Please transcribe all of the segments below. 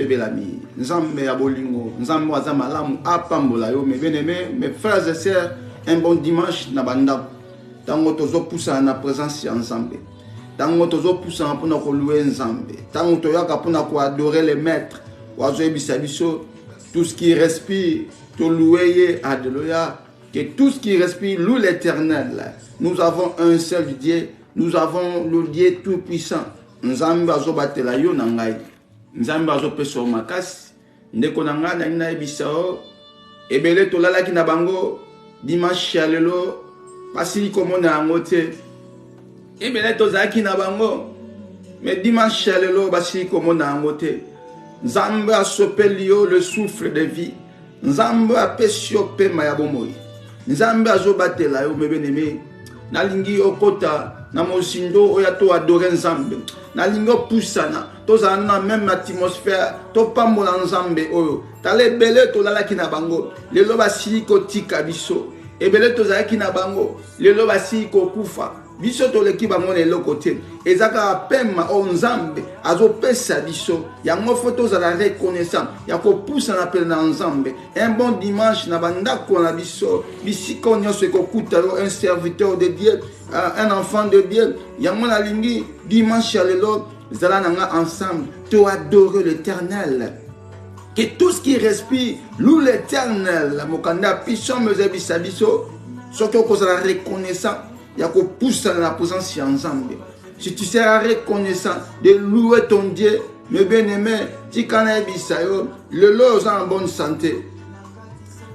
Belami, Nzambe Abolingo, Nzambe Azamalamu, Apambola yo, mes bien-aimés, mes frères et sœurs, un bon dimanche na banda. Tango tozo poussa na présence ya Nzambe. Tango tozo poussa pour na ko louer Nzambe. Tango toyaka pour na ko adorer les maîtres. Wazo ebisa biso, tout ce qui respire, to louer, alléluia. Que tout ce qui respire loue l'Éternel. Nous avons un seul Dieu, nous avons le Dieu tout-puissant. Nzambe azobatela yo na ngai. Nzambe azopeso makasi. Ndeko na nga na ebisao. Ebele tolalaki na bango dimanche ya lelo pasili komona yango te. Ebele tozalaki na bango mais dimanche ya lelo basili komona yango te. Nzambe asopeli yo le souffle de vie. Nzambe apesi yo pema ya bomoi. Nzambe azobatela yo bien-aimé. Nalingi okota na mosindo oya to adorer Nzambe. Nalingi opusana tozala na même atmosphère to pambola Nzambe oyo. Tale bele tolalaki na bango lelo basili kotika biso. Ebele tozalaki na bango lelo basili kokufa. Biso toleki bango lelo kote. Ezaka pema o Nzambe azopesa biso. Yango foto za la reconnaissance. Yako poussa na pele na Nzambe. Un bon dimanche na bandako na biso. Bisiko nyoso ekokuta un serviteur de Dieu, un enfant de Dieu. Yango na lingi dimanche ya lelo zala nanga ensemble to adorer l'Éternel. Que tout ce qui respire loue l'Éternel. Mokanda piso mezebisa biso. Surtout que la reconnaissance. Il y a que pousser dans la présence de Nzambe. Si tu seras reconnaissant de louer ton Dieu, mes bien-aimés, si tu as bisayo, le lot est en bonne santé.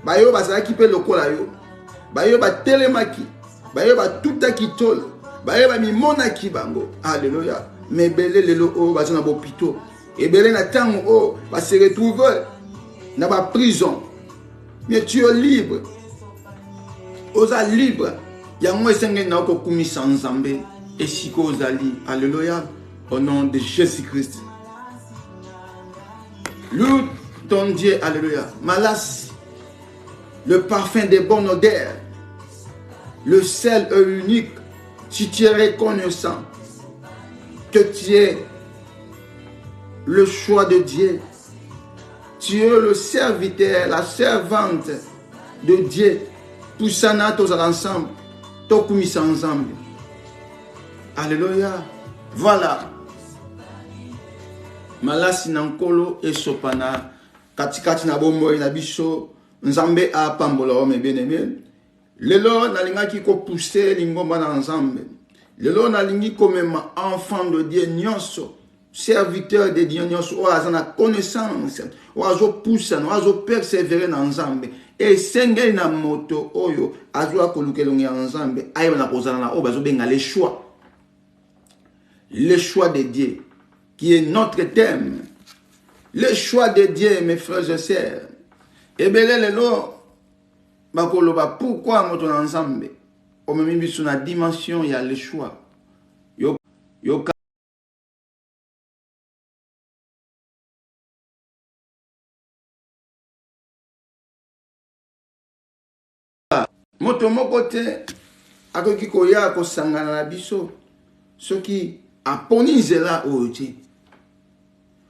Bayo basala ki pe lokola yo. Bayo ba telemaki. Bayo ba tuta ki tol. Bayo ba mimona ki bango. Alléluia. Mais belé le lo o bazana bopito. Et belé na tango o va se retrouver dans la prison. Mais tu es libre. Osa libre. Yango esenge na ko kumisa Nzambe esiko ozali. Alléluia. Au nom de Jésus-Christ. Loue ton Dieu. Alléluia. Malas. Le parfum des bonnes odeurs. Le sel unique. Si tu es reconnaissant que tu es le choix de Dieu. Tu es le serviteur, la servante de Dieu. Poussana tous ensemble. Tokumisa ensemble. Alléluia. Voilà. Malasi nankolo et sopana. Katikati na bombo na biso. Nzambe a pambola ome bien-aimé. Lelo nalinga ki ko pousser lingomba na Nzambe. Lelo nalingi comme enfant de Dieu nyonso. Serviteur de Dieu nyonso. Oaza na connaissance. Oazo poussa, oazo persévérer na Nzambe. Et sengeli na moto oyo azwa kolukelongi ya Nzambe ayo na kozala na oyo bazobenga le choix. Le choix de Dieu qui est notre thème. Le choix de Dieu, mes frères et sœurs. Et belé lelo bakoloba pourquoi moto na Nzambe o memi biso na dimension ya le choix. Yo moto moko te akoki koya kosangana na biso soki aponi nzela oyo te.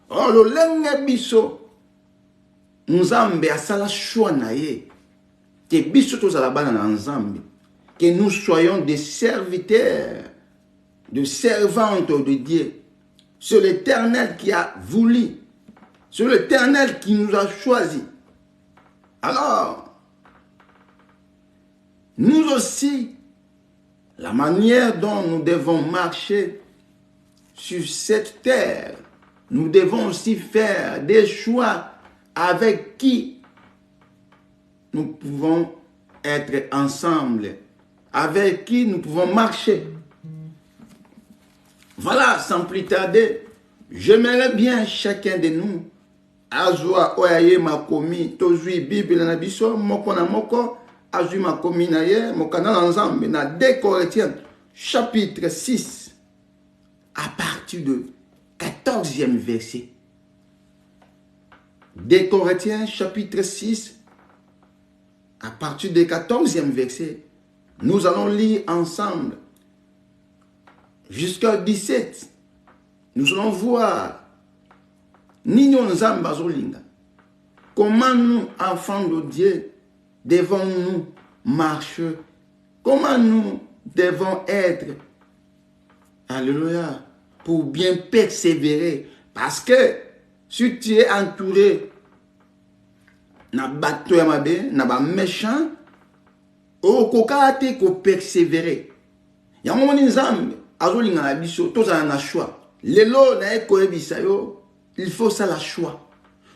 Lolenge biso Nzambe asala choix na ye ke biso tozala bana na Nzambe, que nous soyons des serviteurs, de servantes de Dieu. C'est l'Éternel qui a voulu, c'est l'Éternel qui nous a choisis. Alors nous aussi, la manière dont nous devons marcher sur cette terre, nous devons aussi faire des choix avec qui nous pouvons être ensemble, avec qui nous pouvons marcher. Voilà, sans plus tarder, j'aimerais bien chacun de nous, azwa oyaye makomi, tozui Bible na biso, moko na moko, azui makomi na ye, mokana na Nzambe, na 2 Corinthiens, chapitre 6, à partir de 14e verset. 2 Corinthiens, chapitre 6, à partir du 14e verset, nous allons lire ensemble jusqu'à 17. Nous allons voir Nino nzambe azolinga. Comment nous, enfants de Dieu, devons-nous marcher? Comment nous devons être? Alléluia. Pour bien persévérer. Parce que si tu es entouré na bato ya mabe, na ba méchant, okoka te ko persévérer. Ya momoni nzambe azolinga na biso tozala na choix. Lelo na ekoyebisa yo, il faut ça la choix.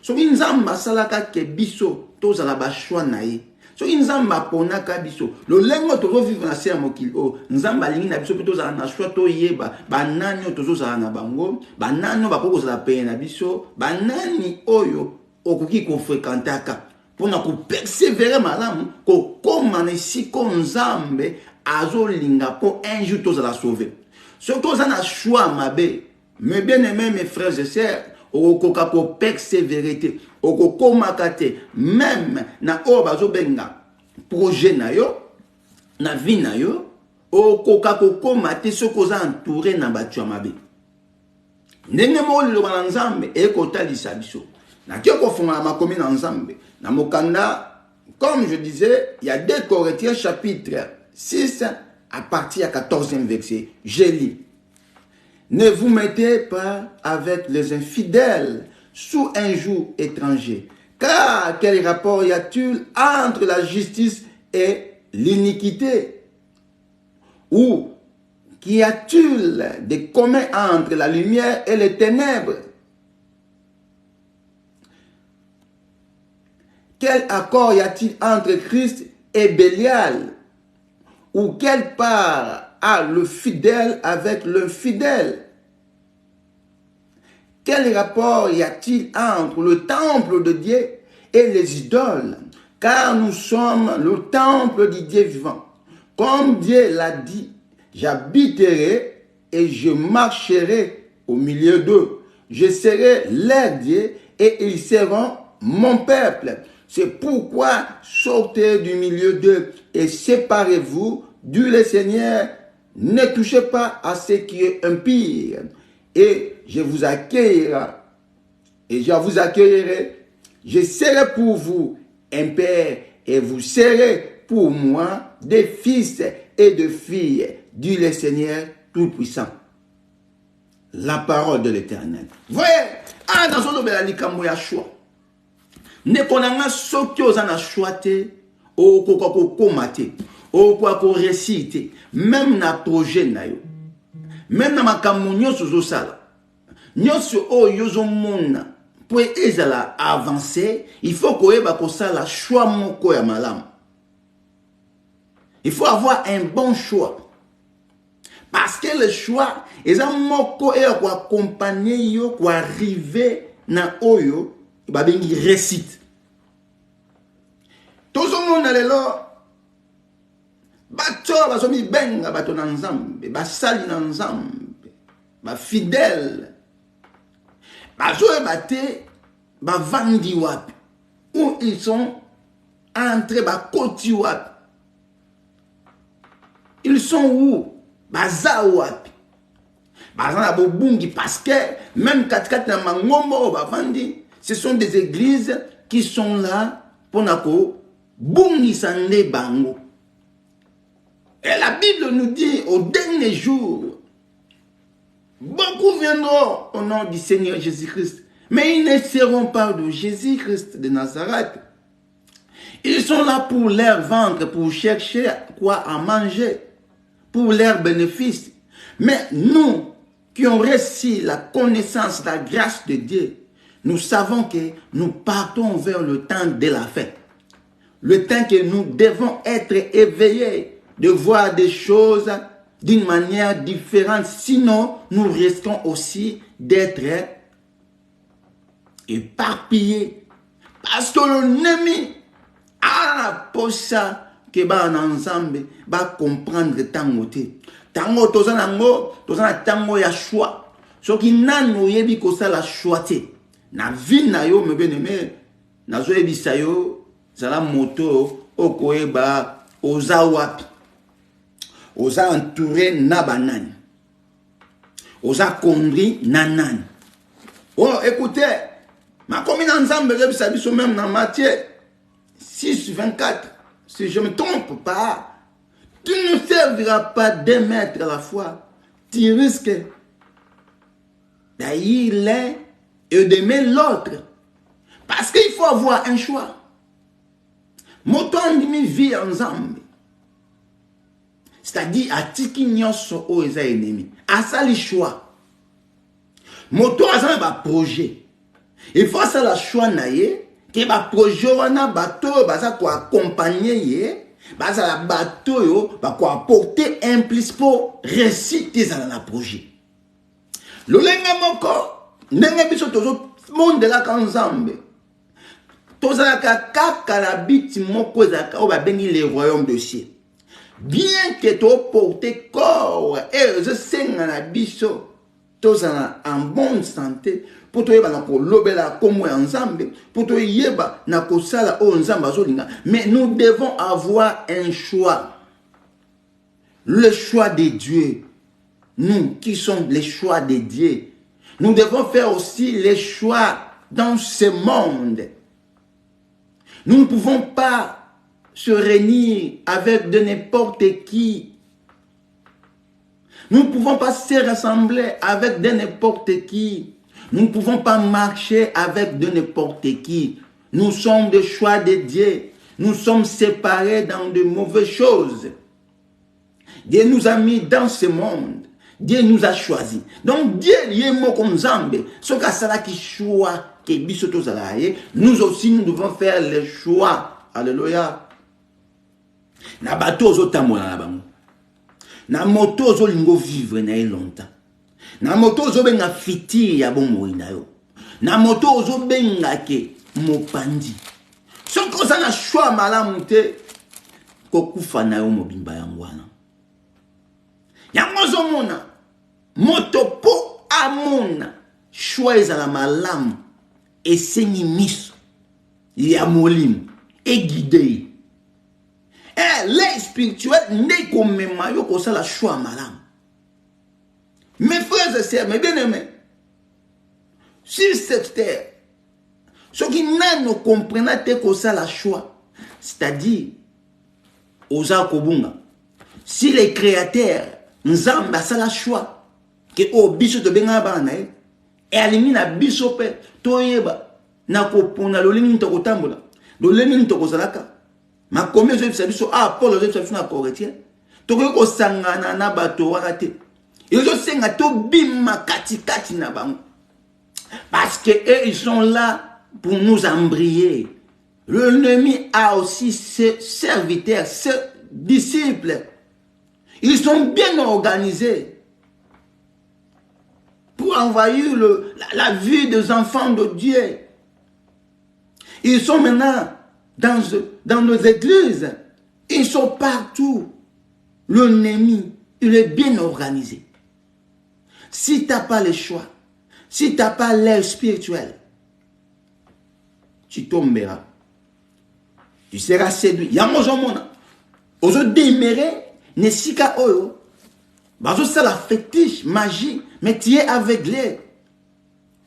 Soki nzambe asalaka ke biso tozala ba choix na ye. Soki nzambe aponaka biso, lolengo tozovivre na se ya mokili o, nzambe alingi na biso mpe tozala na choix toyeba banani oyo tozozala na bango, banani oyo bakoki kozala pene na biso, banani oyo okoki kofrekantaka mpona kopersévere malamu kokoma na esika nzambe azolinga mpo un jour tozala sauvé. Soki toza na choix mabe, mes bien-aimés, mes frères et sœurs, okoka ko persévérer te, okokomaka te, même na oyo bazobenga projet na yo, na vie na yo, okoka kokoma te soki oza entouré na bato ya mabe. Ndenge moko liloba na nzambe ekotalisa biso. Nakie kofungola makomi na nzambe. Na mokanda, comme je disais, il y a 2 Corinthiens chapitre 6 à partir du 14e verset. Je lis. Ne vous mettez pas avec les infidèles sous un joug étranger. Car quel rapport y a-t-il entre la justice et l'iniquité? Ou qu'y a-t-il de commun entre la lumière et les ténèbres? Quel accord y a-t-il entre Christ et Bélial? Ou quelle part a le fidèle avec l'infidèle? Quel rapport y a-t-il entre le temple de Dieu et les idoles? Car nous sommes le temple du Dieu vivant. Comme Dieu l'a dit, j'habiterai et je marcherai au milieu d'eux. Je serai leur Dieu et ils seront mon peuple. C'est pourquoi sortez du milieu d'eux et séparez-vous, dit le Seigneur. Ne touchez pas à ce qui est impie, et je vous accueillerai, et je vous accueillerai. Je serai pour vous un père, et vous serez pour moi des fils et de filles, dit le Seigneur Tout-Puissant. La parole de l'Éternel. Voyez, dans son nom, il y a un choix. Ne konanga soki ozana choite o kokoko komate o ko réciter même na projet na yo même na makambo nyonso zo sala nyonso o yozo mona pour ezala avancer il faut koyeba ko sala choix moko ya malamu. Il faut avoir un bon choix parce que le choix eza moko e ko accompagner yo ko arriver na oyo babengi récite. Tout le monde lelo bato bazomi benga bato na nzambe basali na nzambe ba fidèle bazoe bate bavandi wapi où ils sont entrés bakoti wapi ils sont où baza wapi baza na bobungi parce que même katikati na mangombo bavandi ce sont des églises qui sont là pour nako bungi sande bango. Et la Bible nous dit au dernier jour, beaucoup viendront au nom du Seigneur Jésus-Christ, mais ils ne seront pas de Jésus-Christ de Nazareth. Ils sont là pour leur ventre, pour chercher quoi à manger, pour leur bénéfice. Mais nous, qui ont reçu la connaissance, la grâce de Dieu, nous savons que nous partons vers le temps de la fête. Le temps que nous devons être éveillés, de voir des choses d'une manière différente. Sinon, nous risquons aussi d'être éparpillés. Parce que l'ennemi a pour ça que ensemble va comprendre tango te. Tango tozanango, tozana tango ya choix. Ce qui n'a nous yebi ko ça la choix te. Na vie na yo me bien-aimé, na zo yebisa yo zala moto okoeba oza wapi. Oza entouré na banani. Oza kondri na nani. Oh, écoutez, Ma commune ensemble, même dans Matthieu 6, 24, si je ne me trompe pas, tu ne serviras pas d'un maître à la fois. Tu risques d'haïr l'un et d'aimer l'autre. Parce qu'il faut avoir un choix. Moto andimi vie ensemble. C'est-à-dire, à tiki nyoso o eza ennemi. À ça le choix. Moto a un projet. Il faut ça la choix naie. Que ba projet wana bato baza ko accompagner ye. Baza la bato yo ba ko apporter un plus pour réussite za na projet. Lolenga moko ndenge biso tozo monde la kanzambe. Toza kaka la biti moko za ka o ba bengi le royaume de ciel. Bien que tu portes corps et je sais na biso toza en bonne santé pour te yeba na ko lobela comme ensemble pour te yeba na ko sala o nzamba zolinga, mais nous devons avoir un choix, le choix de Dieu. Nous qui sommes les choix de Dieu, nous devons faire aussi les choix dans ce monde. Nous ne pouvons pas se réunir avec de n'importe qui. Nous ne pouvons pas se rassembler avec de n'importe qui. Nous ne pouvons pas marcher avec de n'importe qui. Nous sommes des choix de Dieu. Nous sommes séparés dans de mauvaises choses. Dieu nous a mis dans ce monde. Dieu nous a choisis. Donc Dieu est mot comme Zambé. Ce que ça qui choix que bisoto zalaye, nous aussi nous devons faire le choix. Alléluia. Na bateau zo tamola na bango. Na moto zo lingo vivre na longtemps. Na moto zo benga fiti ya bon moina yo. Na moto zo benga ke mopandi. Ce que ça na choix malamu te kokufa na yo mobimba yangwana. Yango zo mona moto po amona choix ezala malamu esengi miso ya molimo et guidé. Les spirituels n'est comme maillot comme ça la choix malam. Mes frères et sœurs, mes bien-aimés, sur cette terre, ceux qui n'ont compris que ça la choix, c'est-à-dire aux akobunga, si les créateurs nzamba ça la choix que au biso de benga bana et elimine biso pe toyeba na kopona lolingi to kotambola lolingi to kozalaka. Ma combien je sais ah Paul je sais na correcteur to ko sangana na bato wakate et je sais nga to bima kati na bango parce que eux ils sont là pour nous embrayer. L'ennemi a aussi ses serviteurs, ses disciples. Ils sont bien organisés pour envahir la vie des enfants de Dieu. Ils sont maintenant dans nos églises, ils sont partout. L'ennemi, il est bien organisé. Si tu n'as pas le choix, si tu n'as pas l'air spirituel, tu tomberas. Tu seras séduit. Yamozomona. Ozo déméré, nesika oyo. Bazo ça la fétiche, magie, mais tu es aveuglé.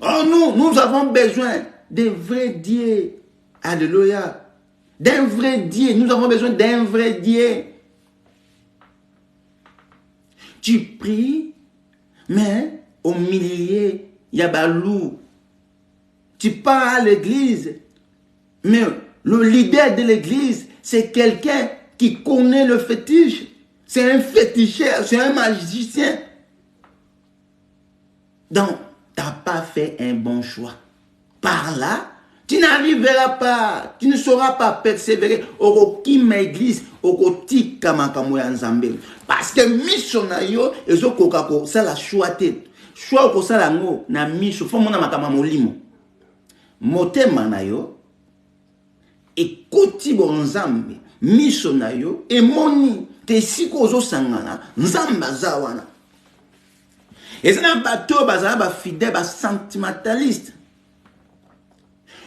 Oh nous avons besoin d'un vrai Dieu. Alléluia. D'un vrai Dieu. Nous avons besoin d'un vrai Dieu. Tu pries, mais au milieu, il y a balou. Tu pars à l'église, mais le leader de l'église, c'est quelqu'un qui connaît le fétiche. C'est un féticheur, c'est un magicien. Donc, tu n'as pas fait un bon choix. Par là, tu n'arriveras pas, tu ne sauras pas persévérer au kima église, au koti kamakamoya nzambe. Parce que missionario, ezo kokako, ça la choité. Choix ko ça la ngo na mission, faut mona makama molimo. Motema na yo et koti bon nzambe, missionario et moni te siko zo sangana, nzamba zawana. Et ça n'a pas tout bazala ba fidèle ba sentimentaliste.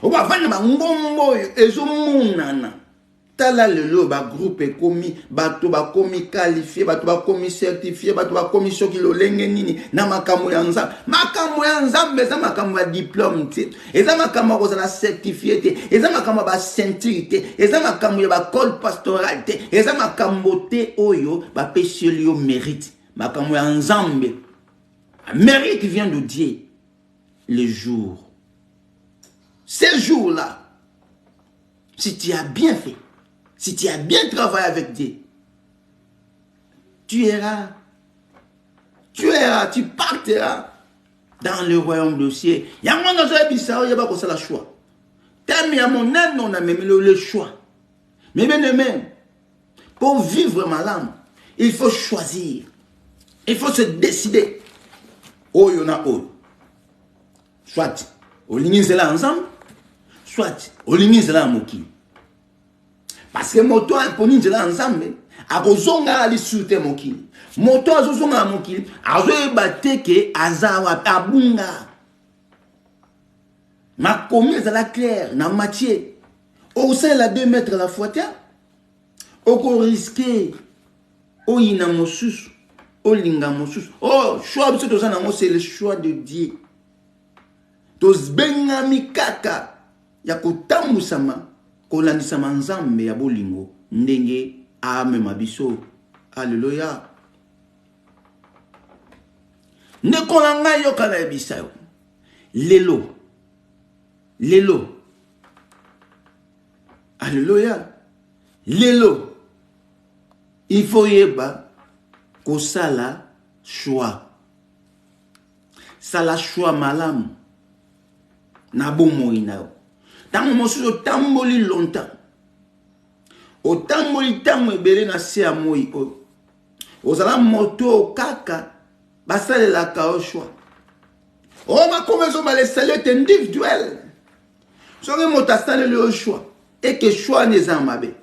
Oba vana ba ngombo ezo munana. tala lelo ba groupe komi bato ba komi qualifié bato ba komi certifié bato ba komi soki lolenge nini na makambo ya nzambe eza makambo ya diplôme te eza makambo ko za certifié te eza makambo ba ceinture te eza makambo ya ba col pastoral te eza makambo te oyo ba pesi yo mérite makambo ya nzambe mérite vient de Dieu le jour ces jours-là si tu as bien fait si tu as bien travaillé avec Dieu, tu partiras dans le royaume du ciel. Il y a un moment où la choix. T'as à mon âme, on a même le choix. Mais bien aimé, pour vivre ma âme, il faut choisir. Il faut se décider. Oh, il y en a oh. Soit, au limite, c'est là ensemble. Soit, au limite, c'est là en parce que moto aponi nzela ensemble akozonga ali sute mokili moto azozonga mokili azoyeba te ke azawa abunga makomi ezala clair na matière osala 2 mètres la fois oko risquer oyina mosusu olinga mosusu choix biso toza nango c'est le choix de Dieu tozbengami kaka ya kotammusama kolandisa manzambe ya bolingo ndenge amema biso alleluya ndeko na ngai yokana yebisa yo lelo alleluya lelo il faut yeba kosala choix sala choix malamu na bomoi na yo tango mosusu tamboli longtemps otamboli tango ebele na se ya moi oyo ozala moto kaka basalelaka o choix bakoma ezobala esali ete individuel soki moto asaleli o choix eke choix wana eza mabe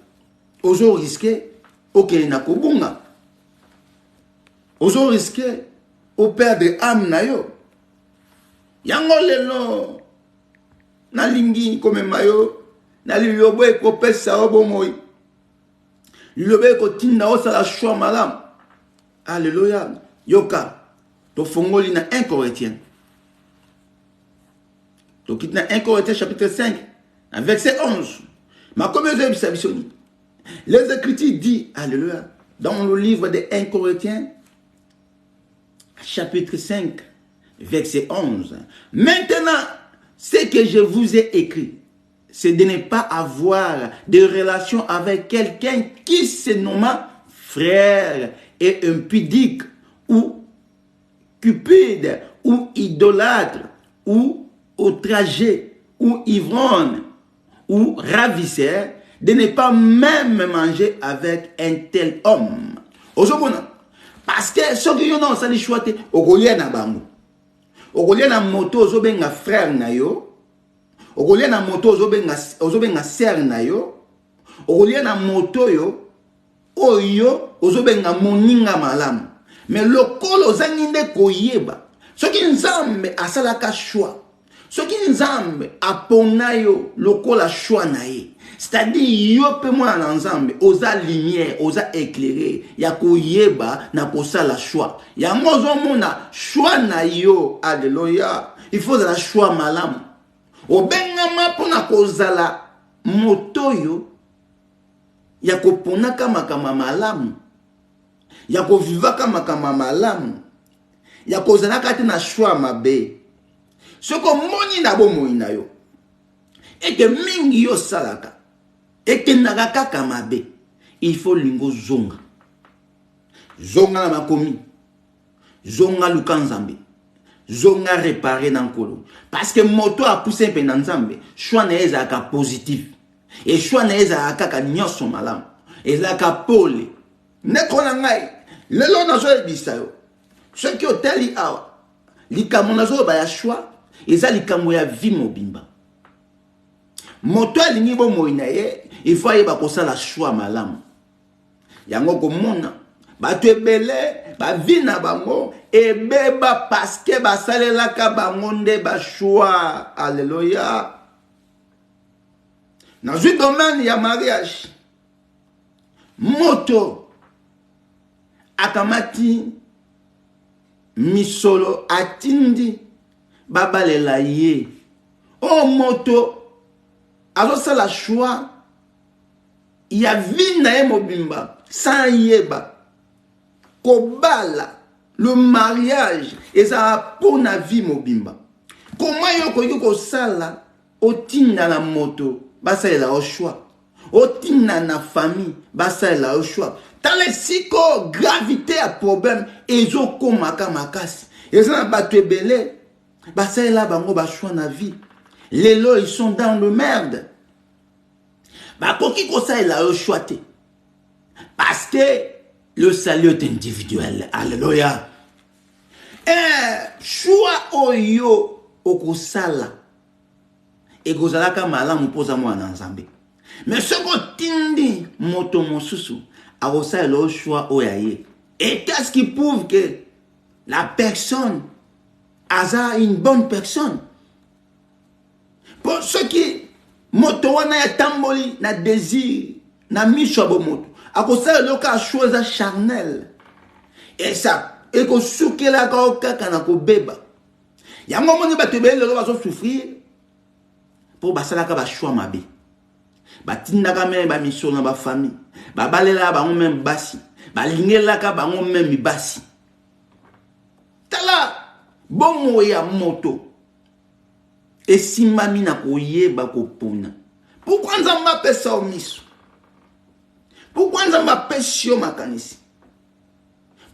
ozoriske okende na kobunga ozoriske operdre âme na yo yango lelo nalingi komema yo nalilobo ekopesa yo bomoi lilobo ekotinda osala choix malamu alleluya yoka tofongoli na 1 Corinthiens tokiti na 1 Corinthiens chapitre 5 verset 11 makomi ezobisa biso nini les Écritures disent alléluia dans le livre de 1 Corinthiens chapitre 5 verset 11 maintenant ce que je vous ai écrit, c'est de ne pas avoir de relation avec quelqu'un qui se nomme frère et impudique ou cupide ou idolâtre ou outragé ou ivrogne ou ravisseur, de ne pas même manger avec un tel homme. Parce que ce qui est dans le choix, c'est que okolia na moto ozobenga frère na yo okolia na moto ozobenga sœur na yo okolia na moto yo oyo ozobenga moninga malamu mais lokolo ozangi nde koyeba soki nzambe asalaka choix soki nzambe apona yo lokola choix na ye c'est-à-dire yo pe mwana na nzambe oza lumière oza éclairé ya koyeba na kosala choix yango ozomona choix na yo alleluya il faut la choix malamu obengama mpona kozala moto yo ya koponaka makambo malamu ya kovivaka makambo malamu ya kozalaka te na choix mabe soko moni na bomoi na yo eke mingi yo salaka eke nakaka mabe il faut lingo zonga na makomi zonga luka nzambe zonga réparer na nkolo parce que moto a poussé mpe na nzambe choix na ezalaka positif et choix na ezalaka kaka nyonso malamu ezalaka pole ndeko na ngai lelo nazoyebisa yo soki otali awa likambo nazoyoba ya choix eza likambo ya vie mobimba moto alingi bomoi na ye il faut ayeba kosala choix malamu yango komona bato ebele bavi na bango ebeba parce que basalelaka bango nde choix alleluya nazwi domaine ya mariage moto akamati misolo atindi babalela ye o moto azo la choix ya vie na ye mobimba sans yeba kobala le mariage eza pour na vie mobimba comment yo koki kosala otinda na moto basalela o choix otinda na famille basalela o choix dans les psycho gravité à problème ezokomaka makasi eza na bato ebele basalela bango ba choix na vie lelo ils sont dans le merde bakoki kosalela o choix te parce que le salut est individuel. Alléluia. Choix oyo okosala ekozalaka malamu poza mwana nzambe. Mais ce que tindi moto mosusu akosala le choix oyaye. Et qu'est-ce qui prouve que la personne a une bonne personne? Pour ceux qui moto wana ya tamboli na désir na mishobo moto akosala loka chose charnel et ça ekosukela ka kaka na kobeba yango moni bato bele lo bazo souffrir pour basala ka ba choix mabe batinda ka me ba mission na ba famille ba balela ba même basi balingela ka ba même basi tala bomo ya moto esimami na koyeba kopona pourquoi nzamba pesa o miso. Pourquoi nous avons péché au makanisi?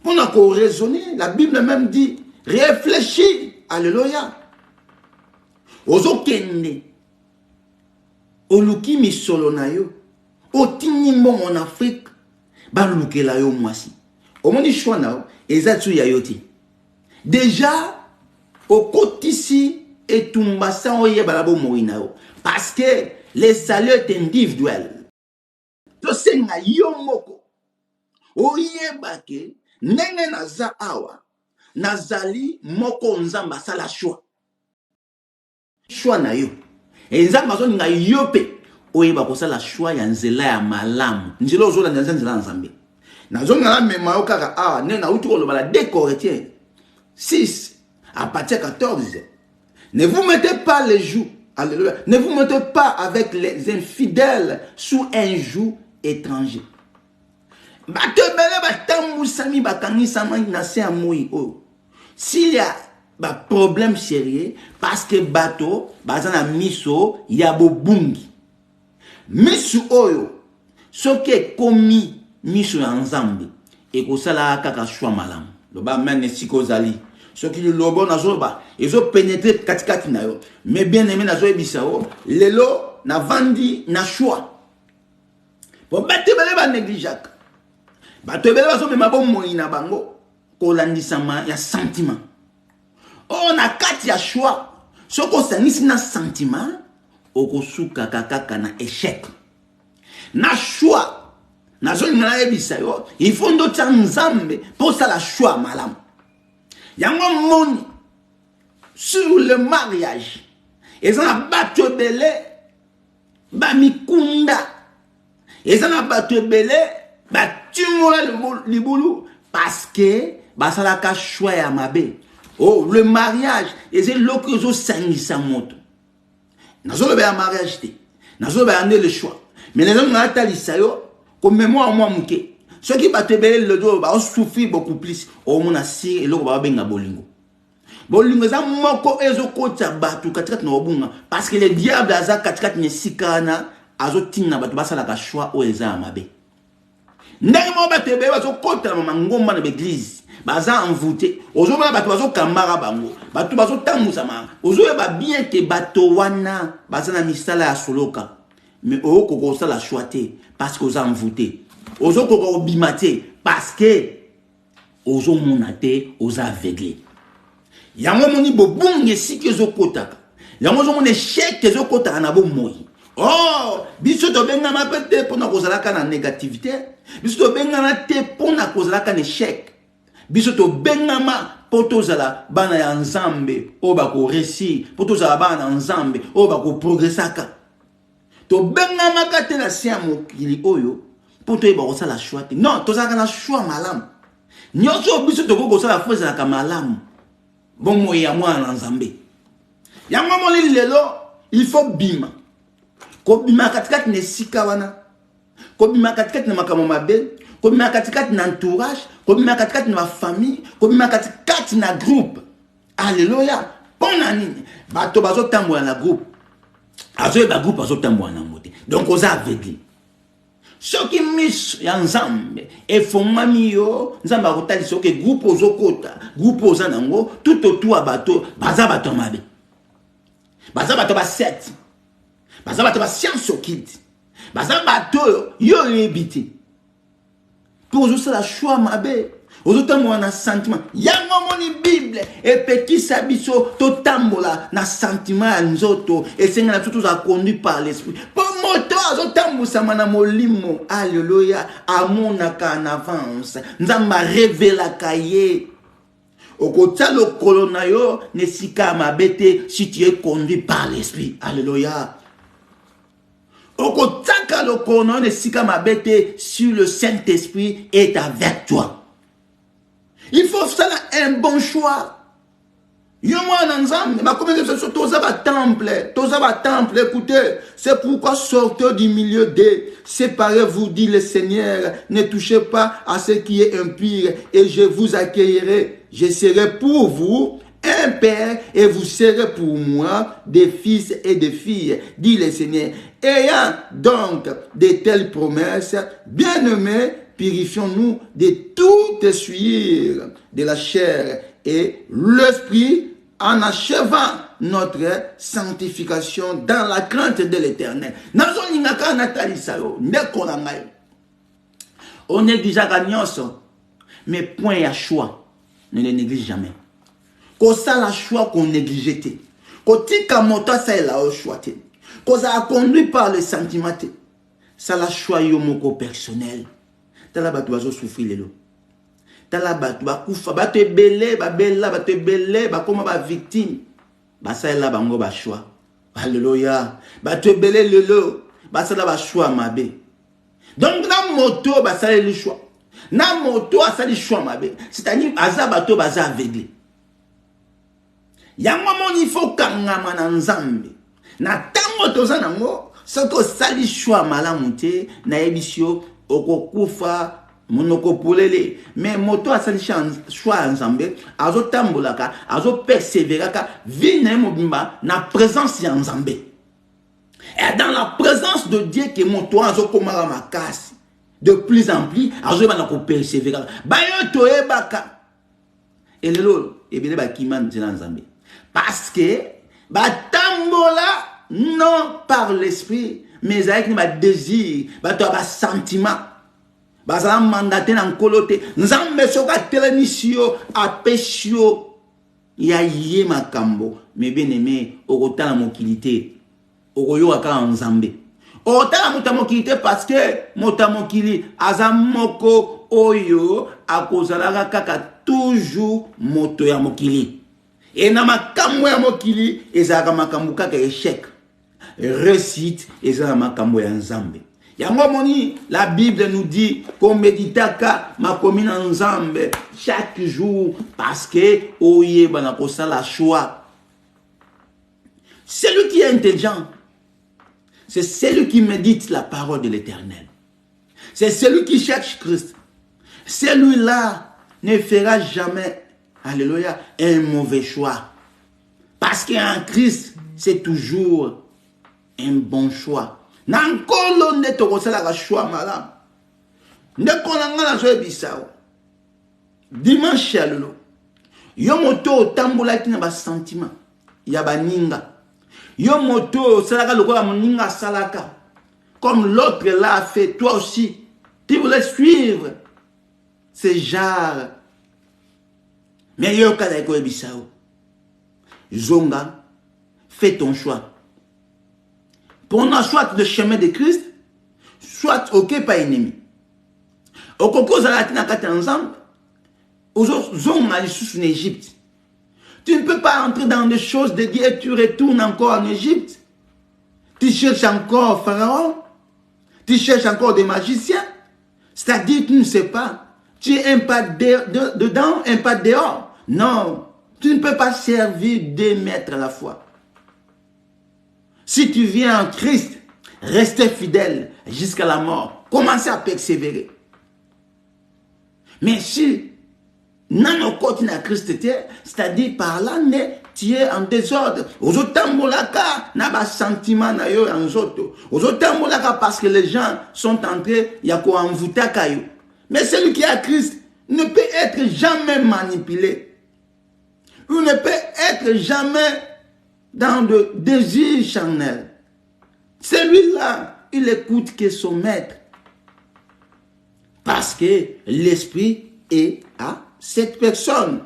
Pour nous raisonner, la Bible même dit, réfléchis, alléluia. Ozo kende, oluki misolo na yo, otini mon en Afrique, ba luke la yo mwasi. Omoni choix na yo, ezatsu ya yoti. Déjà, au kotisi et tumbasa oye balabo moina yo, parce que le salut est individuel. Senga yomoko oyebake nenge naza awa nazali moko nzamba sala choix na yo nzamba zo nga yope oyeba ko sala choix ya nzela ya malamu njelo zo la nzela nzambe nazo ngala mema yo kaka awa ne na uti ko loba la 2 Corinthiens 6 à partir 14. Ne vous mettez pas les joues, alléluia, ne vous mettez pas avec les infidèles sous un joug étranger. S'il y a un problème sérieux, parce que bateau, bazana miso, yabo bungi. Miso oyo, ce qui est commis miso ensemble, et que ça la kaka choix malam. Le ba men sikozali. Ce qui le lobo na zoba, ils ont pénétré katikati na yo. Mais bien aimé na zo ebisao, lelo na vandi na choix. Pour battre les négligeables. Battre les gens qui sont moïna bango. Kolandisama ya sentiment. On a 4 choix. Ce qu'on s'est na sentiment, okosuka kaka na échec. Na choix. Na zone na ebisayo. Il faut d'autres nzambe pour ça la choix malam. Yango moni sur le mariage. Ils ont battu belé. Bamikunda. Et ça n'a pas te belé, bah tu m'auras le boulot parce que bah ça l'a qu'à choisir à ma bé. Oh le mariage, et c'est l'occasion sangi sa moto. Nazo le mariage té, nazo le le choix. Mais les gens n'ont pas ça yo, comme moi mouké. Ceux qui battent belé le dos, bah on souffre beaucoup plus. Oh mon assis et l'autre bah benga bolingo. Bolingo ça moko ezo kota batu katikati na obunga parce que les diables aza katikati ne sikana. Azotina batu basala ka choix o eza amabe ndenge mo batebe bazo kota na ngomba na l'église baza envoûté ozo ba batu bazo kambara bango batu bazo tamusa ma ozo ba bien te bato wana baza na misala ya soloka mais o koko sala choix te parce que oza envoûté ozo koko bimate parce que ozo monate oza aveuglé yango moni bobunge siki ozo kotaka yango ozo moni échec ozo kotaka na bo moi. Oh, biso to benga ma pete pour na kozalaka na négativité, biso to benga na te pour na kozalaka na échec. Biso to benga ma poto zala bana ya nzambe o ba ko réussir, poto zala bana nzambe o ba ko progressaka. To benga ma kate na sia mokili oyo pour te dire ça la choix. Non, tu as la choix malam. Nous sommes obligés de faire la foi de malam. Bon, moi, il y a moi en Zambie. Il y a moi, il faut bima. Ko bima katikati ne sikawana. Ko bima katikati na makamamabe. Ko bima katikati na entourage. Ko bima katikati na famille. Ko bima katikati na groupe. Alléluia. Bon année. Bato bazo tambola na groupe. Azo ba groupe bazo tambola na moté. Donc oza aveugle. Ce qui mis ensemble et font mamio, nzamba kotali soke groupe ozo kota, groupe oza nango tout autour bato, baza bato mabe. Baza bato ba set. Baza bato ba science okid. Baza bato yo lebiti. Pour ozo la choix mabe. Ozo tambola na sentiment. Yango moni Bible et petit sabiso to tambola na sentiment nzoto et c'est na tout a conduit par l'esprit. Moto azotambusa mana molimo. Alléluia. Amonaka en avance. Nzamba révéla kaye. Okota lo kolonayo nesika mabete si tu es conduit par l'esprit. Alléluia. Okotaka lo kolonayo nesika mabete si le Saint-Esprit est avec toi. Il faut faire un bon choix. Temple, écoutez, c'est pourquoi sortez du milieu d'eux, séparez-vous, dit le Seigneur, ne touchez pas à ce qui est impur, et je vous accueillerai, je serai pour vous un père, et vous serez pour moi des fils et des filles, dit le Seigneur. Ayant donc de telles promesses, bien-aimés, purifions-nous de tout essuyer de la chair et l'esprit, en achevant notre sanctification dans la crainte de l'Éternel. On néglige mais point à choix. Ne les néglige jamais. Quand ça la choix qu'on néglige. Quand ça la choix. Quand ça a conduit par le sentiment. Ça la choix yomoko personnel. T'as la batu bazo souffrir les lots. T'as la batu bakufa batu belé babela batu belé bakoma ba victime. Basa la bango ba choix. Alléluia. Batu belé le lot. Basa la ba choix mabe. Donc na moto basa le choix. Na moto asa le choix mabe. C'est-à-dire aza batu baza aveuglé. Ya moment il faut kangama na nzambe. Na tango toza nango soko sali choix malamu te na ebisio okokufa monoko pulele mais moto asali choix nzambe azo tambolaka azo persévéraka vine mobimba na présence ya nzambe et dans la présence de Dieu que moto azo komala makasi de plus en plus azo bana ko persévérer ba yo to ebaka elelo ebele ba kimana nzela nzambe parce que ba tambola non par l'esprit mais avec ma désir ba to ba sentiment ba za mandaté na nkolote nzambe soka telenisio apesio ya ye makambo mais bien aimé okotala mokilité okoyo aka nzambe okotala motamokilité parce que motamokili azamoko oyo akozalaka kaka toujours moto ya mokili et na makambo ya mokili ezaka makambo kaka échec réussite ezaka makambo ya nzambe. Yango moni, la Bible nous dit qu'on méditaka makomina nzambe chaque jour parce que oye banakosa la choix. Celui qui est intelligent, c'est celui qui médite la parole de l'Éternel. C'est celui qui cherche Christ. Celui-là ne fera jamais, alléluia, un mauvais choix. Parce qu'en Christ, c'est toujours un bon choix. Nankolo ne tokosala ka choix malam. Ne konanga na zo bisao. Dimanche ya lelo. Yo moto tambola ki na ba sentiment ya baninga. Yo moto salaka lokola moninga salaka. Comme l'autre l'a fait, toi aussi. Tu voulais suivre ce genre. Mais yo kada ko bisao. Zonga, fais ton choix. Pendant soit le chemin de Christ, soit ok pas ennemi. Au concours à la tina ensemble, aux autres en Égypte. Tu ne peux pas entrer dans des choses de Dieu et tu retournes encore en Égypte. Tu cherches encore Pharaon. Tu cherches encore des magiciens. C'est-à-dire que tu ne sais pas. Tu es un pas dedans, un pas dehors. Non, tu ne peux pas servir 2 maîtres à la fois. Si tu viens en Christ, restez fidèle jusqu'à la mort. Commencez à persévérer. Mais si non au côté de Christ, c'est-à-dire par là, tu es en désordre. Aux autres n'a pas sentiment na yo en zoto. Aux autres parce que les gens sont entrés, il y a quoi en vouta caillou. Mais celui qui a Christ ne peut être jamais manipulé. Il ne peut être jamais dans le désir charnel. Celui-là, il écoute que son maître. Parce que l'esprit est à cette personne.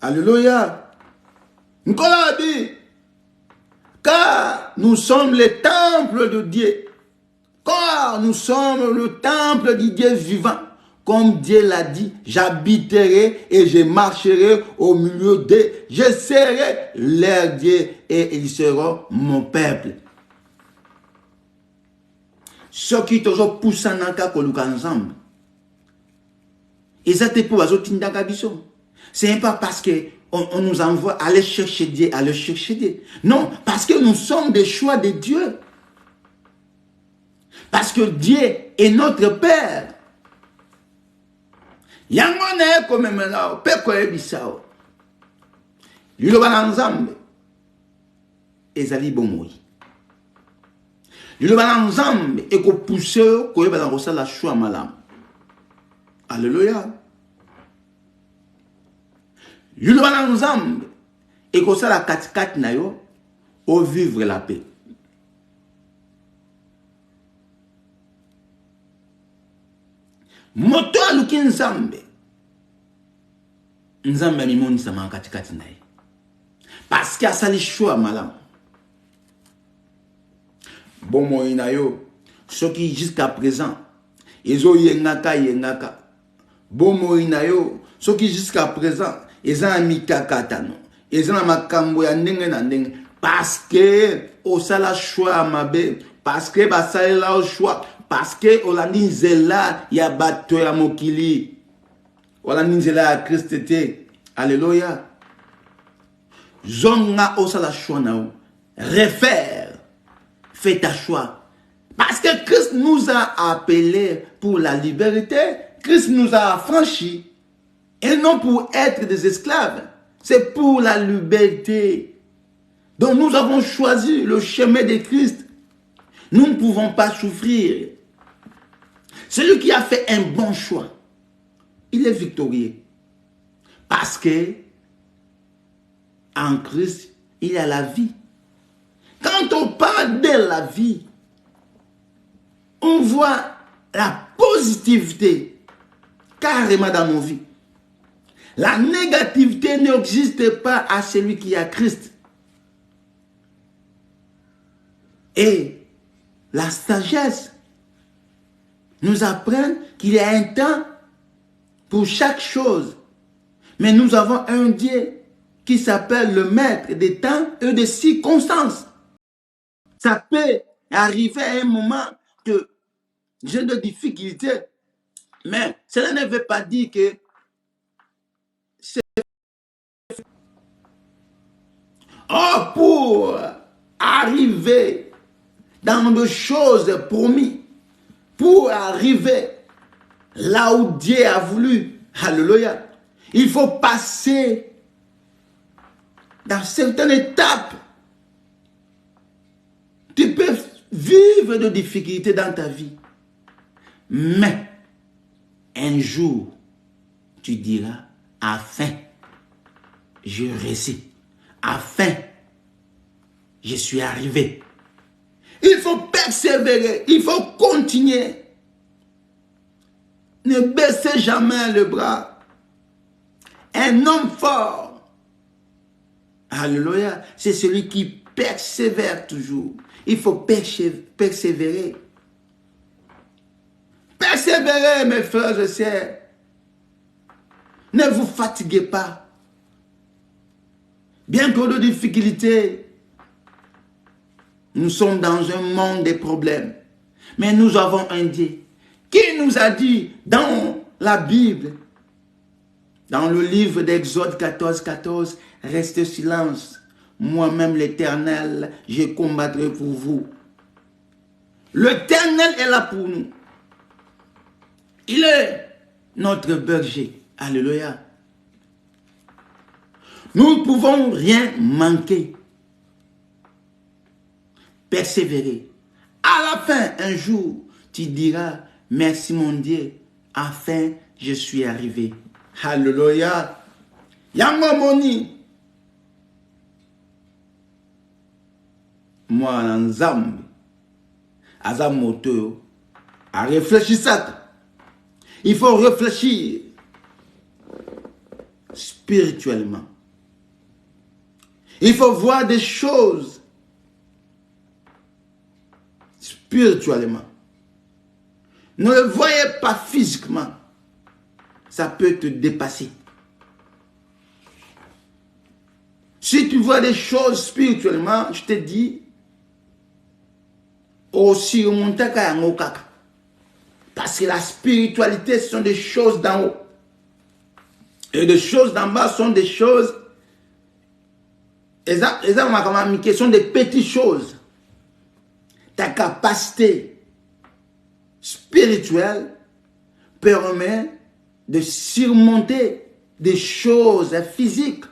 Alléluia. Nicolas dit, car nous sommes le temple de Dieu. Car nous sommes le temple du Dieu vivant. Comme Dieu l'a dit, j'habiterai et je marcherai au milieu d'eux. Je serai leur Dieu et ils seront mon peuple. Ceux qui toujours poussent en cas ensemble. Ils étaient pour c'est pas parce qu'on nous envoie aller chercher Dieu, aller chercher Dieu. Non, parce que nous sommes des choix de Dieu. Parce que Dieu est notre Père. Yangone comme maintenant, peko ebisao. Lilo bananzambe. Ezali bomoi. Lilo bananzambe eko pousse ko yeba na la choix malam. Alléluia. Lilo bananzambe eko sala katikati na yo au vivre la paix. Moto aluki nzambe. Nzambe mimoni sama katikati na ye. Parce qu'il a sali choix malam. Bon moïna yo. Ceux qui jusqu'à présent, ils ont yengaka. Bon moïna yo. Ceux qui jusqu'à présent, ils ont mikaka tano. Ils ont makambo ya ndenge na ndenge. Parce que au sala choix mabe. Parce que basala la choix. Parce que Olandi Nzela ya bato ya mokili. Olandi Nzela ya Christ te. Alléluia. Zonga osala choix nao. Refaire. Fais ta choix. Parce que Christ nous a appelés pour la liberté. Christ nous a affranchis. Et non pour être des esclaves. C'est pour la liberté. Donc nous avons choisi le chemin de Christ. Nous ne pouvons pas souffrir. Celui qui a fait un bon choix, il est victorieux. Parce que en Christ, il y a la vie. Quand on parle de la vie, on voit la positivité carrément dans nos vies. La négativité n'existe pas à celui qui a Christ. Et la sagesse nous apprend qu'il y a un temps pour chaque chose. Mais nous avons un Dieu qui s'appelle le maître des temps et des circonstances. Ça peut arriver à un moment que j'ai de difficultés, mais cela ne veut pas dire que c'est... Oh, pour arriver dans des choses promises, pour arriver là où Dieu a voulu, alléluia, il faut passer dans certaines étapes. Tu peux vivre de difficultés dans ta vie, mais un jour, tu diras, enfin, je réussis, enfin, je suis arrivé. Il faut persévérer, il faut continuer. Ne baissez jamais le bras. Un homme fort, alléluia, c'est celui qui persévère toujours. Il faut persévérer. Persévérez, mes frères et sœurs. Ne vous fatiguez pas. Bien que de difficultés, nous sommes dans un monde de problèmes. Mais nous avons un Dieu qui nous a dit dans la Bible, dans le livre d'Exode 14, 14, restez silence. Moi-même l'Éternel, je combattrai pour vous. L'Éternel est là pour nous. Il est notre berger. Alléluia. Nous ne pouvons rien manquer. Persévérer. À la fin, un jour, tu diras, merci mon Dieu, enfin je suis arrivé. Alléluia. Yangomoni. Moi, en Zambi, à moteur, à réfléchir ça. Il faut réfléchir spirituellement. Il faut voir des choses spirituellement. Ne le voyez pas physiquement. Ça peut te dépasser. Si tu vois des choses spirituellement, je te dis, aussi remonter qu'à Ngokaka. Parce que la spiritualité, ce sont des choses d'en haut. Et des choses d'en bas sont des choses, ce sont des petites choses. Ta capacité spirituelle permet de surmonter des choses physiques.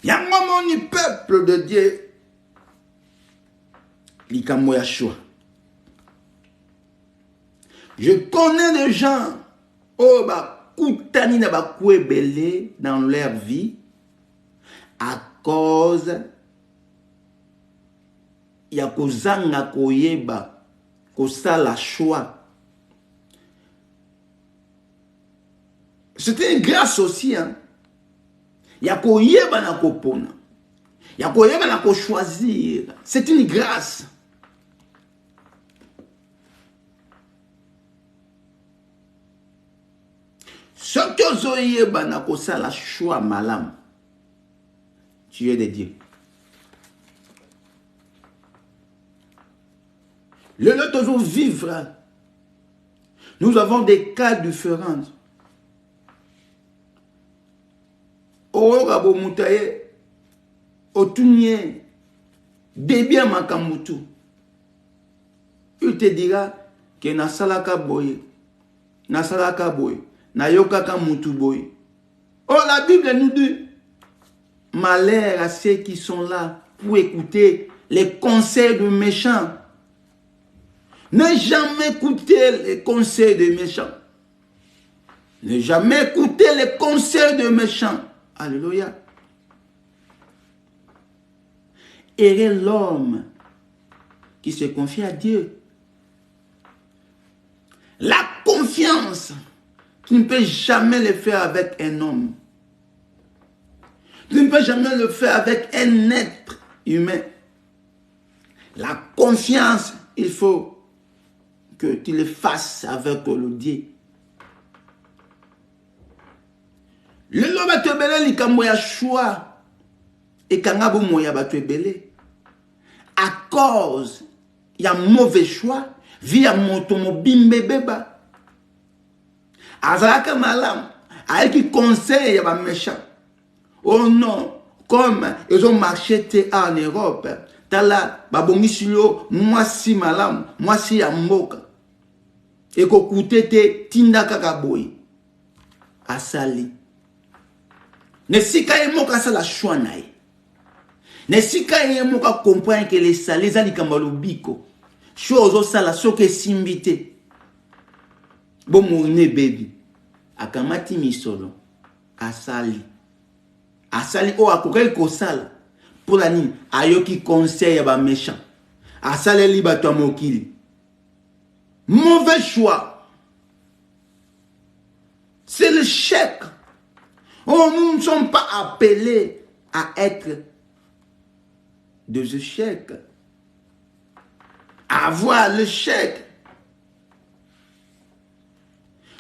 Il y a un moment du peuple de Dieu, l'Ikamoya choix. Je connais des gens, oh bah, koutani na ba kouebele dans leur vie à cause ya kozanga koyeba kosala choix. C'était une grâce aussi, hein. Ya koyeba na kopona. Ya koyeba na ko choisir. C'est une grâce. Ce que zoyeba na kosala choix malam. Tu es de Dieu. Le lot toujours vivre. Nous avons des cas différents. Orabo mutaye otunye debia makamutu. Il te dira que na salaka boye, na salaka boye, na yokaka mutu boye. Oh, la Bible nous dit malheur à ceux qui sont là pour écouter les conseils de méchants. Ne jamais écouter les conseils de méchants. Ne jamais écouter les conseils de méchants. Alléluia. Et l'homme qui se confie à Dieu. La confiance, tu ne peux jamais le faire avec un homme. Tu ne peux jamais le faire avec un être humain. La confiance, il faut que tu le fasses avec le Dieu. Le loba te belé likambo ya choix et kangabo moya ba te belé à cause ya mauvais choix via motomobimbe beba azalaka malam a qui conseille ya ba méchant. Oh non, comme ils ont marché en Europe, tala babongisilo moi si malam, moi si ya mboka et ko kutete tinda kaka boy asali. Ne sika yemoka sa la choix nae. Ne sika yemoka comprendre que les salés ali kambalo biko. Chose ça la soke simbité. Bon mourne baby. Akamati misolo. Asali. Asali o akokai ko sala. Pour la ni ayoki conseil ba méchant. Asali li bato mokili. Mauvais choix. C'est le chèque. Oh, nous ne sommes pas appelés à être des échecs, à avoir l'échec.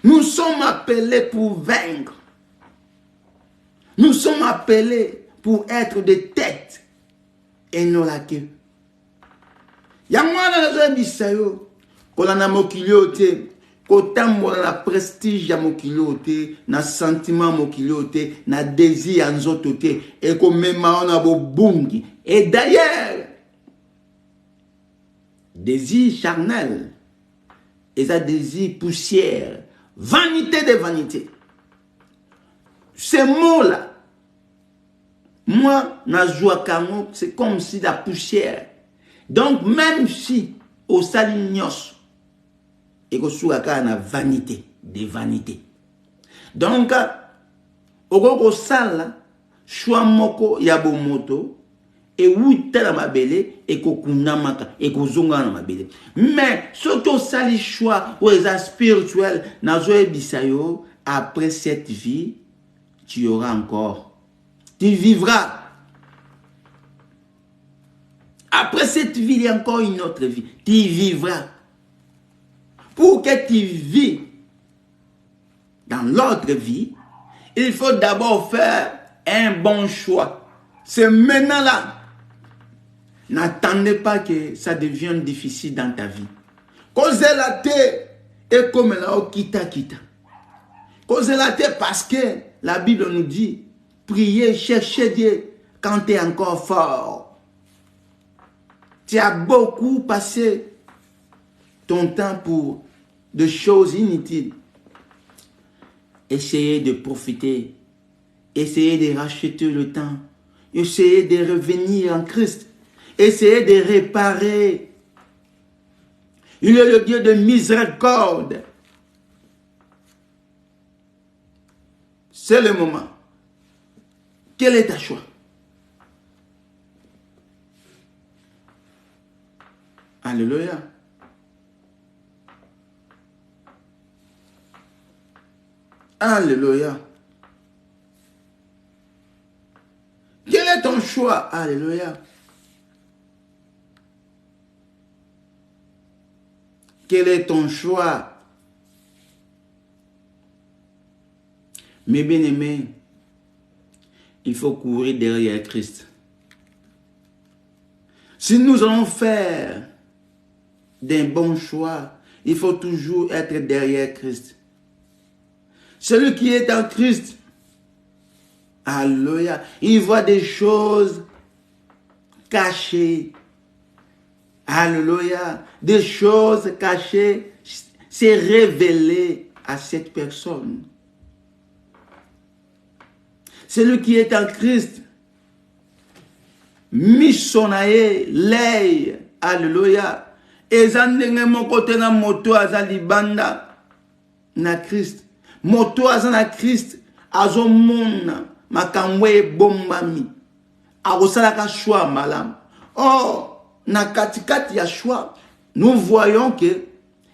Nous sommes appelés pour vaincre. Nous sommes appelés pour être des têtes et non la queue. Yamwana nazo bisayo kolana mokili ote kotambola na prestige ya mokili ote na sentiment mokili ote na désir ya nzoto te et ko mema ona bo bungi. Et d'ailleurs désir charnel et ça désir poussière, vanité de vanité. Ces mots-là, moi, c'est comme si la poussière. Donc, même si au salignos, et que sur la vanité, des vanités. Donc, au sala, choix moko yabomoto, et où t'es dans ma belle, et que kunamaka, et que zonga dans ma belle. Mais, surtout sali choix, ou les spirituels, nazoe bisayo, après cette vie, tu auras encore. Tu vivras. Après cette vie, il y a encore une autre vie. Tu vivras. Pour que tu vis dans l'autre vie, il faut d'abord faire un bon choix. C'est maintenant là. N'attendez pas que ça devienne difficile dans ta vie. Cause la terre est comme là au kita. Cause la terre parce que la Bible nous dit, priez, cherchez Dieu quand tu es encore fort. Tu as beaucoup passé ton temps pour de choses inutiles. Essayez de profiter. Essayez de racheter le temps. Essayez de revenir en Christ. Essayez de réparer. Il est le Dieu de miséricorde. C'est le moment. Quel est ta choix? Alléluia. Alléluia. Quel est ton choix? Alléluia. Quel est ton choix? Mes bien-aimés, il faut courir derrière Christ. Si nous allons faire d'un bon choix, il faut toujours être derrière Christ. Celui qui est en Christ, alléluia, il voit des choses cachées. Alléluia, des choses cachées, c'est révélé à cette personne. Celui qui est en Christ, missionaire, l'œil, alléluia. Ezandenge mokote na moto azali banda na Christ. Moto azana Christ, azomona makamwe bombami. Arosalaka choix malam. Oh, na katikati ya choix, nous voyons que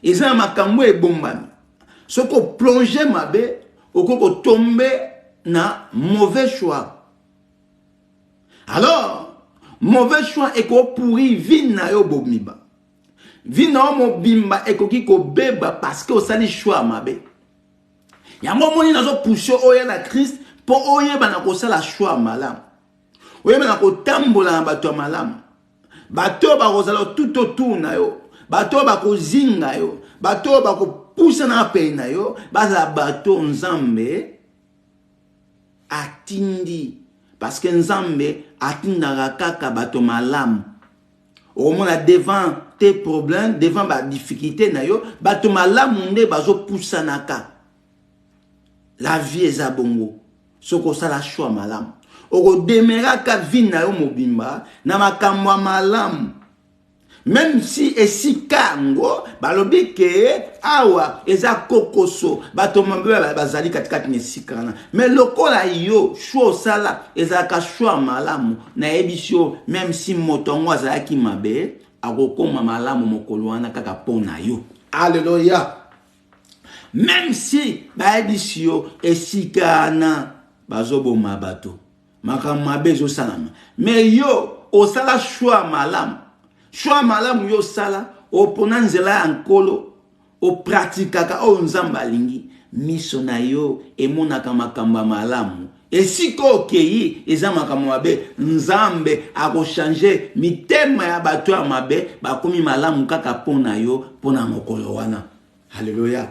ezana makamwe bombami. Soko plonger mabe, okoko tomber na mauvais choix. Alors, mauvais choix est ko pourri vina yo bomiba. Vina mo bimba est ko beba parce que osali choix mabe. Yango moni nazo pousser oya na Christ pour oye bana ko sala choix malam. Oye bana ko tambola na bato malam. Bato ba kozala tout autour na yo. Bato ba ko zinga yo. Bato ba ko pousser na pe na yo. Baza bato nzambe atindi parce que nzambe atindaka kaka bato malamu. Au moins devant tes problèmes, devant ba difficulté na yo, bato malamu nde bazo pusanaka. La vie est bongo. Soko sala choix malamu. Oko demeraka vie na yo mobimba na makamwa malamu. Même si esi kango balobi ke awa eza kokoso bato mambe bazali katikati nesikana mais lokola yo choix sala eza ka choix malamu na ebisio même si motongo azalaki mabe akokoma malamu mokolo wana kaka pona yo. Alléluia. Même si ba ebisio esikana bazoboma bato makamwa mabe zo salama mais yo osala choix malamu. Choix malamu yo sala, o ponanzela ankolo, o pratikaka o nzamba lingi. miso na yo emonaka makambo ya malamu. Esika okei eza makambo mabe, Nzambe akochange mitema ya bato ya mabe bakomi malamu kaka pona yo pona mokolo wana. Hallelujah.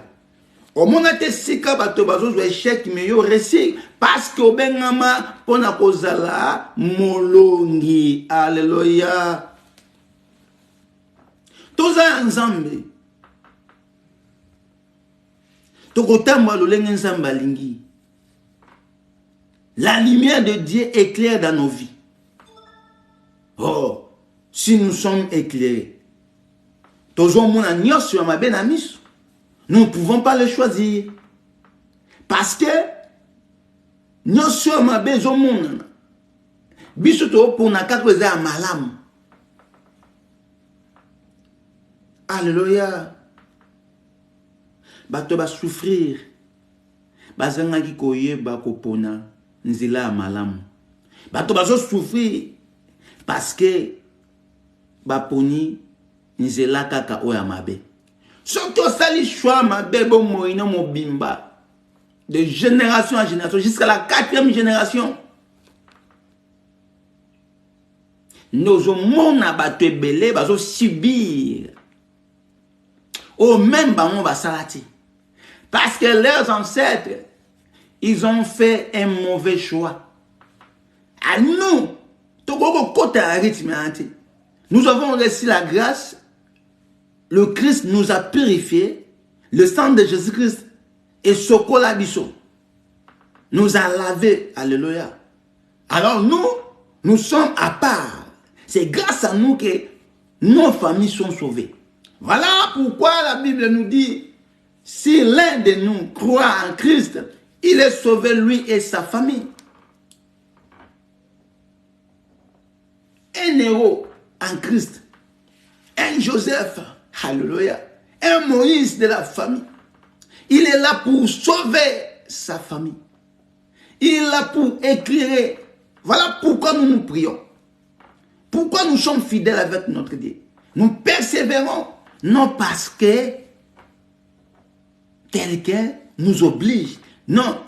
Omona te sika bato bazozwa échec mais yo réussi parce que obengama pona kozala molongi. Hallelujah. Toza Nzambe tokotamba lolenge Nzambe alingi. La lumière de Dieu éclaire dans nos vies. Oh, si nous sommes éclairés, nous ne pouvons pas le choisir. Parce que nous sommes à besoin de monde. Alléluia. Bato ba souffrir. Bazanga ki koye ba kopona nzila malamu. Bato ba souffrir parce que ba poni nzela kaka oya mabe. Surtout sali choix mabe bon moina mobimba de génération en génération jusqu'à la 4e génération. Nous avons bato belé bazo subir. Au même bamon va salati. Parce que leurs ancêtres, ils ont fait un mauvais choix. À nous, nous avons reçu la grâce. Le Christ nous a purifiés. Le sang de Jésus-Christ et Sokola Biso nous a lavés. Alléluia. Alors nous sommes à part. C'est grâce à nous que nos familles sont sauvées. Voilà pourquoi la Bible nous dit, si l'un de nous croit en Christ, il est sauvé lui et sa famille. Un héros en Christ, un Joseph, alléluia, un Moïse de la famille. Il est là pour sauver sa famille. Il est là pour éclairer. Voilà pourquoi nous nous prions. Pourquoi nous sommes fidèles avec notre Dieu. Nous persévérons. Non parce que quelqu'un nous oblige. Non.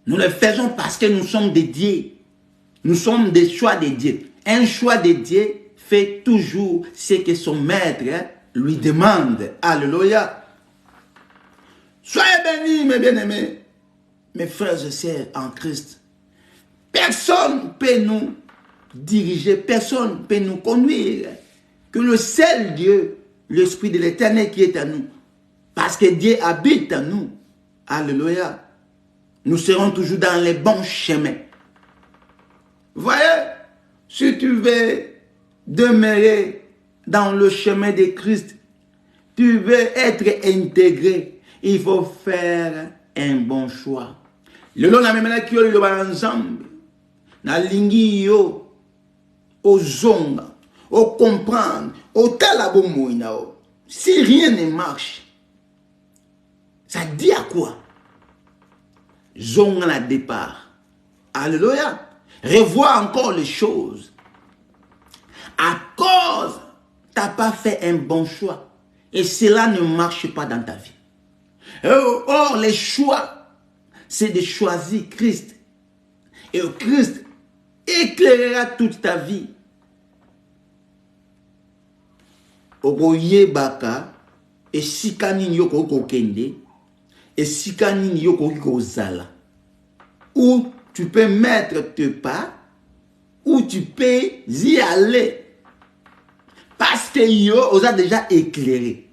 Nous le faisons parce que nous sommes des dieux. Nous sommes des choix de Dieu. Un choix de Dieu fait toujours ce que son maître lui demande. Alléluia. Soyez bénis, mes bien-aimés, mes frères et sœurs en Christ. Personne ne peut nous diriger, personne ne peut nous conduire. Que le seul Dieu, l'Esprit de l'Éternel qui est à nous. Parce que Dieu habite en nous. Alléluia. Nous serons toujours dans les bons chemins. Voyez, si tu veux demeurer dans le chemin de Christ, tu veux être intégré, il faut faire un bon choix. Le long de la même qui est ensemble, na lingi yo, au zonga, au comprendre, au talabo moinao. Si rien ne marche, ça dit à quoi? Zonga la départ. Alléluia. Revois encore les choses. À cause, tu n'as pas fait un bon choix. Et cela ne marche pas dans ta vie. Or, les choix, c'est de choisir Christ. Et Christ éclairera toute ta vie. Ogoye baka, et sikani yoko kokende, et sikani yoko kozala. Où tu peux mettre tes pas, où tu peux y aller. Parce que yo os a déjà éclairé.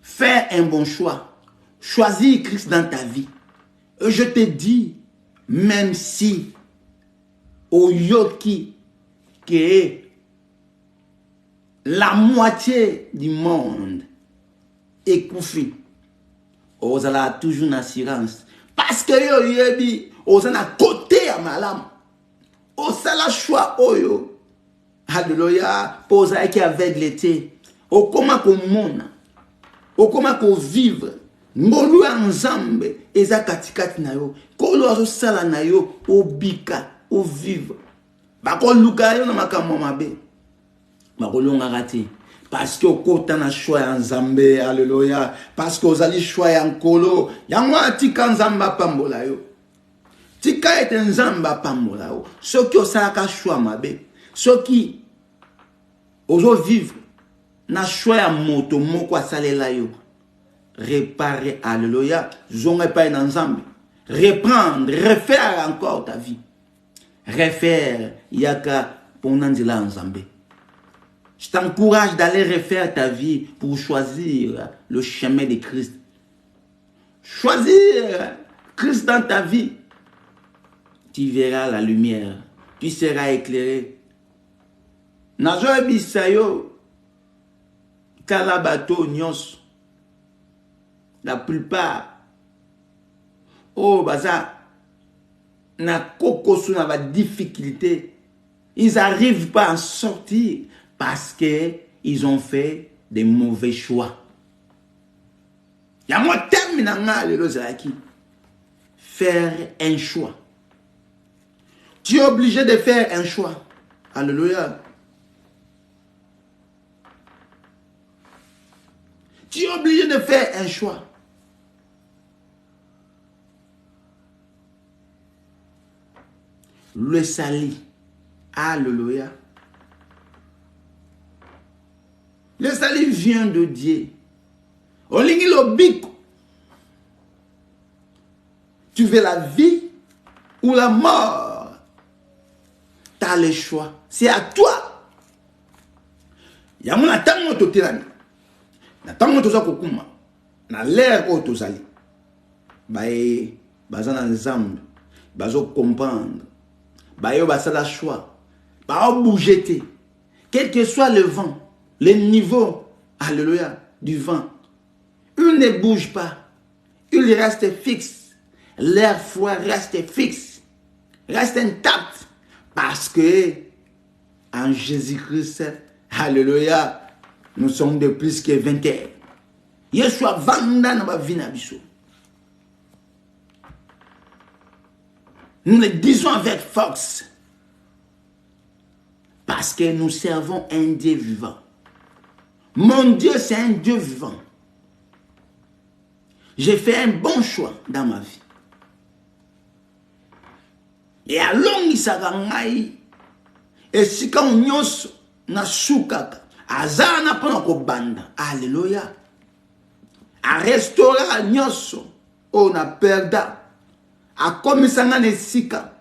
Fais un bon choix. Choisis Christ dans ta vie. Et je te dis, même si au yoki que la moitié du monde est couffé, on a toujours une assurance. Parce que yo yebi, on a côté à malam. On a la choix oyo. Alléluia. Pour ça qui aveuglé. O comment qu'on mona. O comment qu'on vive. Ngolu ensemble. Eza katikati na yo. Kolo azo sala na yo. O bika. O vive. Bako luka yo na makambo mabe. Bako longa rati. Parce que kota na choix en Zambé, alléluia. Parce que vous allez choix en kolo. Yangwa tika nzamba pambola yo. Tika ete nzamba pambola yo. Ceux qui ont salaka choix mabe. Ceux qui osent vivre na choix en moto moko asalela yo. Réparer, alléluia. Zonge pas dans Zambé. Reprendre, refaire encore ta vie. Refaire, yaka ponandila en Zambé. Je t'encourage d'aller refaire ta vie pour choisir le chemin de Christ. Choisir Christ dans ta vie. Tu verras la lumière. Tu seras éclairé. Nazo bisayo kalabato nyos. La plupart. Oh, baza. Na kokosu na ba difficulté. Ils n'arrivent pas à en sortir parce qu'ils ont fait des mauvais choix. Il y a moi terminant le faire un choix. Tu es obligé de faire un choix. Alléluia. Tu es obligé de faire un choix. Le sali. Alléluia. Le salut vient de Dieu. Olingi lobiko. Tu veux la vie ou la mort? Tu as le choix. C'est à toi. Yamuna tango totelani. Na tango toza kokuma. Na l'air o tozali. Bae bazana nzambe. Bazo comprendre. Bae basala choix. Ba bouger. Quel que soit le vent. Les niveaux, alléluia, du vent. Il ne bouge pas. Il reste fixe. L'air froid reste fixe. Reste intact. Parce que en Jésus-Christ, alléluia, nous sommes de plus que 20 heures. Yeshua vanda na ba vina biso. Nous le disons avec force. Parce que nous servons un Dieu vivant. Mon Dieu, c'est un Dieu vivant. J'ai fait un bon choix dans ma vie. Et à long isagangai, et si quand on na sukaka, azana pona ko banda, alléluia. A restaurer nyoso, on a perdu. A komisanga ne sika,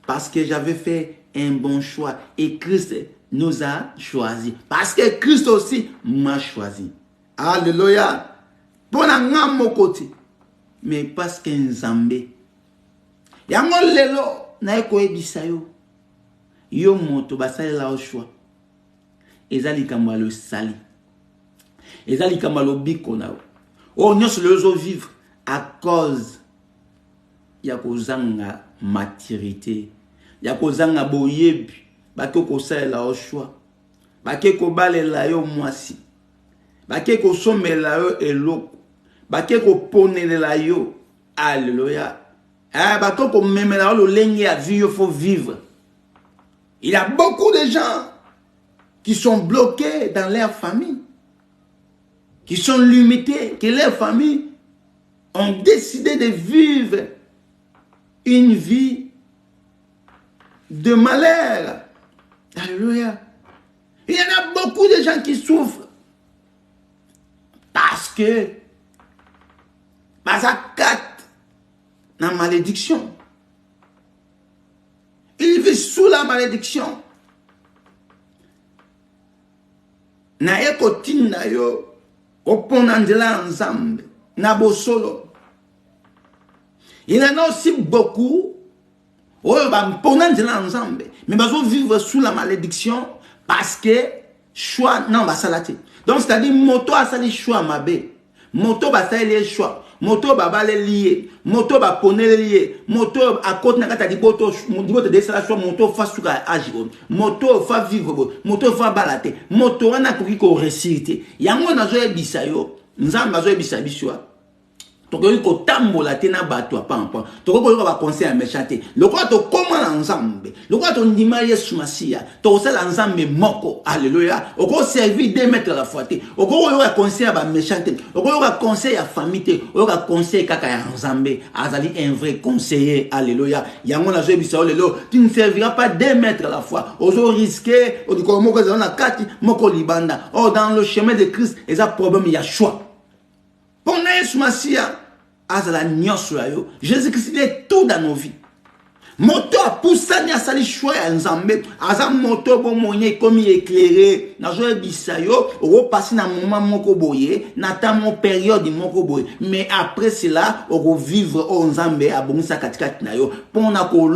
parce que j'avais fait un bon choix et Christ nous a choisi. Parce que Christ aussi m'a choisi. Alléluia. Pour mon côté. Mais parce que Nzambe. Yango lelo na eko ebisayo. Yo moto basale la au choix. Ezali kamba le sali. Ezali kamba lo biko na. Oh nyos le zo vivre à cause ya kozanga maturité. Ya kozanga boyebi. Bake ko sala au choix. Bake ko balela yo mwasi. Bake ko somela yo eloko. Bake ko ponelela yo. Alléluia. Ah, bake ko memela yo lenge ya vie, il faut vivre. Il y a beaucoup de gens qui sont bloqués dans leur famille. Qui sont limités, que leurs familles ont décidé de vivre une vie de malheur. Alléluia. Il y en a beaucoup de gens qui souffrent parce que ça capte la malédiction. Ils vivent sous la malédiction. Na yeko tinda yo oponandela ensemble na bosolo. Il y en a aussi beaucoup ensemble, mais ils vont vivre sous la malédiction parce que choix non va salater. Donc c'est-à-dire moto a sali choix mabe, moto ba sali choix, moto ba balé lié, moto ba poner lié, moto a côté na kata di boto de sala choix, moto fa suka agir, moto fa vivre, moto fa balater, moto wana ko réciter. Yango na zo bisayo, nzamba zo bisabiso. tokoki kotambola te na bato ya pampa tokoki koyoka baconseil ya méchant te lokola tokóma na nzambe lokola tondima yesu masiya tokosala nzambe moko alleluya okoservir 2 mètres à la fois te okoyoka conseil ya baméchant te okoyoka conseil ya famille te oyoka conseil kaka ya nzambe azali un vrai conseiller alleluya yango nazoyebisa yo lelo tu ne serviras pas 2 mètres à la fois ozo risquer odikolo moko ezala na kati moko libanda dans le chemin de Christ eza problème ya choix. Pendant Yesu Masiya, azala nyonso ya yo. Jésus-Christ est tout dans nos vies. Moto a poussani asali choix ya nzambe. Aza moto bon moyen comme éclairé. Nazo ebisa yo, oko passer na moment moko boye, na ta mon période moko boye. Mais après cela, oko vivre au nzambe abongisa katikati na yo. Pona ko